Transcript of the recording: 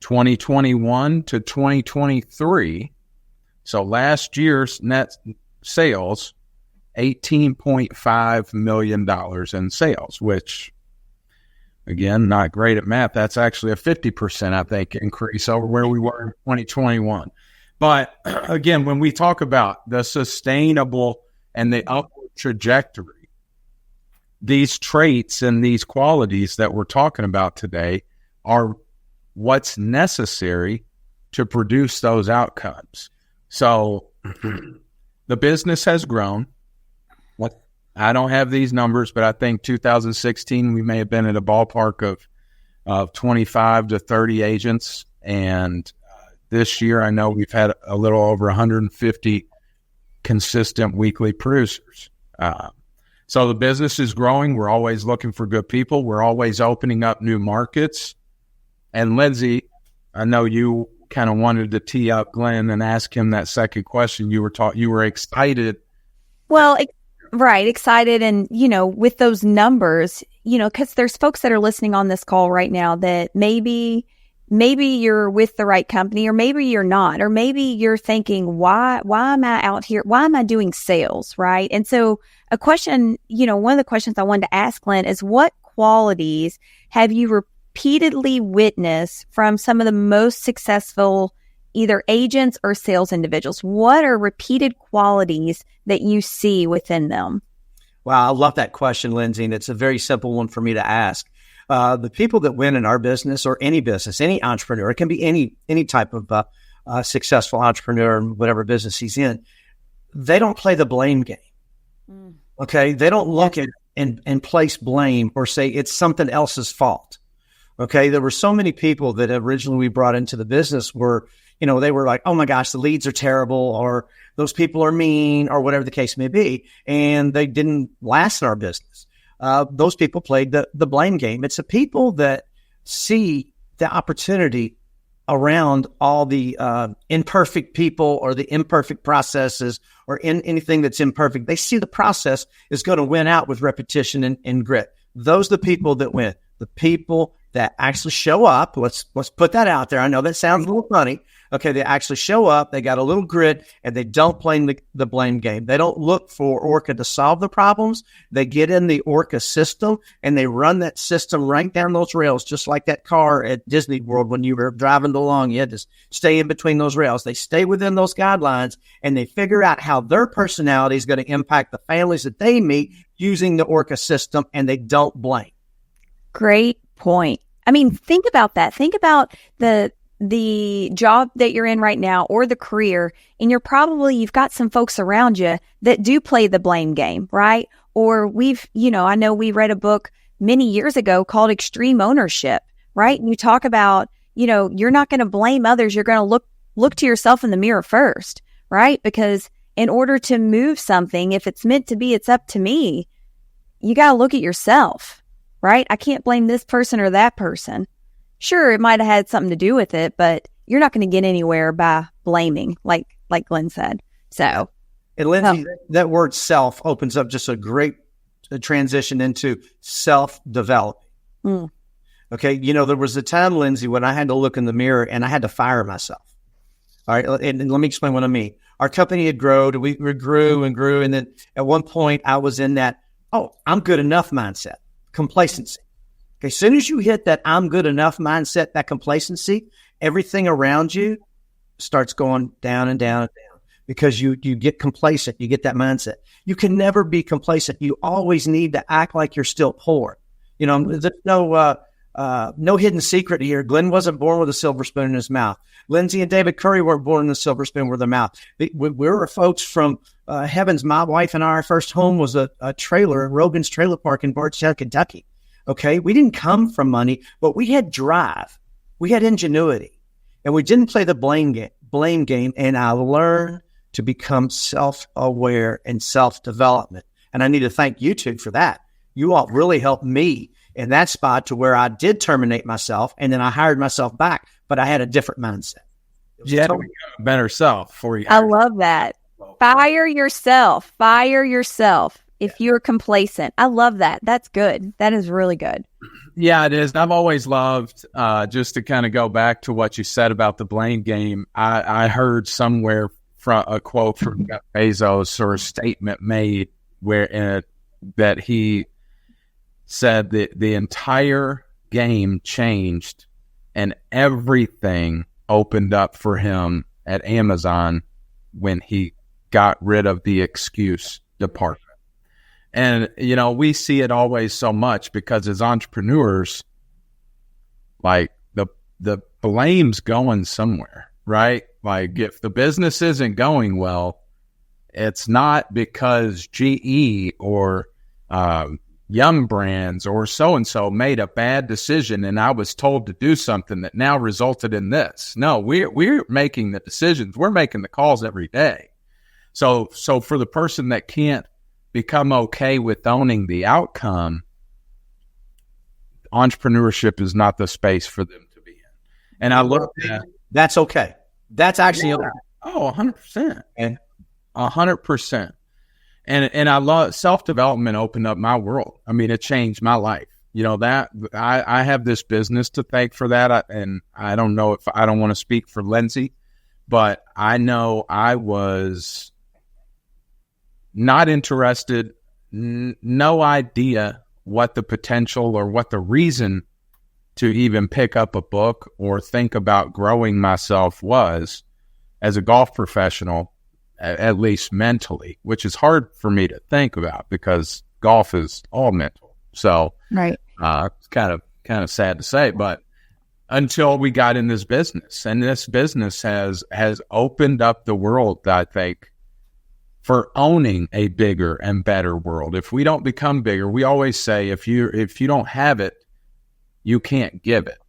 2021 to 2023. So last year's net sales, $18.5 million in sales, which, again, not great at math. That's actually a 50%, I think, increase over where we were in 2021. But again, when we talk about the sustainable and the upward trajectory, these traits and these qualities that we're talking about today are what's necessary to produce those outcomes. So the business has grown. I don't have these numbers, but I think 2016, we may have been at a ballpark of 25 to 30 agents. And this year, I know we've had a little over 150 consistent weekly producers. So the business is growing. We're always looking for good people. We're always opening up new markets. And Lindsay, I know you kind of wanted to tee up Glenn and ask him that second question. You were excited. Well, right. Excited. And, with those numbers, because there's folks that are listening on this call right now that maybe you're with the right company, or maybe you're not, or maybe you're thinking, why am I out here? Why am I doing sales? Right. And so a question, one of the questions I wanted to ask Glenn is, what qualities have you repeatedly witnessed from some of the most successful either agents or sales individuals? What are repeated qualities that you see within them? Wow, I love that question, Lindsay, and it's a very simple one for me to ask. The people that win in our business, or any business, any entrepreneur, it can be any type of successful entrepreneur in whatever business he's in, they don't play the blame game. Okay? They don't look at and place blame or say it's something else's fault. Okay? There were so many people that originally we brought into the business were, they were like, oh my gosh, the leads are terrible, or those people are mean, or whatever the case may be. And they didn't last in our business. Those people played the blame game. It's the people that see the opportunity around all the imperfect people or the imperfect processes or in anything that's imperfect. They see the process is going to win out with repetition and grit. Those are the people that win. The people that actually show up. Let's put that out there. I know that sounds a little funny. Okay, they actually show up, they got a little grit, and they don't play the blame game. They don't look for Orca to solve the problems. They get in the Orca system, and they run that system right down those rails, just like that car at Disney World when you were driving along. You had to stay in between those rails. They stay within those guidelines, and they figure out how their personality is going to impact the families that they meet using the Orca system, and they don't blame. Great point. I mean, think about that. Think about the job that you're in right now, or the career, and you've got some folks around you that do play the blame game, right? Or I know we read a book many years ago called Extreme Ownership, right? And you talk about, you're not going to blame others. You're going to look to yourself in the mirror first, right? Because in order to move something, if it's meant to be, it's up to me. You got to look at yourself, right? I can't blame this person or that person. Sure, it might have had something to do with it, but you're not going to get anywhere by blaming, like Glenn said. So, and Lindsay, that word self opens up just a great transition into self-developing. Okay, there was a time, Lindsay, when I had to look in the mirror and I had to fire myself. All right, and let me explain what I mean. Our company had grown, we grew and grew, and then at one point I was in that, I'm good enough mindset, complacency. Okay, as soon as you hit that I'm good enough mindset, that complacency, everything around you starts going down and down and down because you get complacent. You get that mindset. You can never be complacent. You always need to act like you're still poor. There's no hidden secret here. Glenn wasn't born with a silver spoon in his mouth. Lindsey and David Curry weren't born with a silver spoon with their mouth. We were folks from heavens. My wife and our first home was a trailer, Rogan's Trailer Park in Bardstown, Kentucky. Okay, we didn't come from money, but we had drive, we had ingenuity, and we didn't play the blame game. And I learned to become self-aware and self-development. And I need to thank you two for that. You all really helped me in that spot to where I did terminate myself, and then I hired myself back, but I had a different mindset. You had to become a better self for you. I love that. Fire yourself. if you're complacent. I love that. That's good. That is really good. Yeah, it is. I've always loved, just to kind of go back to what you said about the blame game. I heard somewhere from a quote from Jeff Bezos, or a statement made where that he said that the entire game changed and everything opened up for him at Amazon when he got rid of the excuse department. And, we see it always so much because as entrepreneurs, like the blame's going somewhere, right? Like if the business isn't going well, it's not because GE or Young Brands or so-and-so made a bad decision and I was told to do something that now resulted in this. No, we're making the decisions. We're making the calls every day. So for the person that can't become okay with owning the outcome, entrepreneurship is not the space for them to be in. And I look at that's okay. That's actually okay. Oh, 100%. And 100%. And I love self-development opened up my world. I mean, it changed my life. That I have this business to thank for that. And I don't know if I don't want to speak for Lindsay, but I know I was not interested, no idea what the potential or what the reason to even pick up a book or think about growing myself was as a golf professional, at least mentally, which is hard for me to think about because golf is all mental. So right. It's kind of sad to say, but until we got in this business, and this business has opened up the world, I think, for owning a bigger and better world. If we don't become bigger, we always say if you don't have it, you can't give it.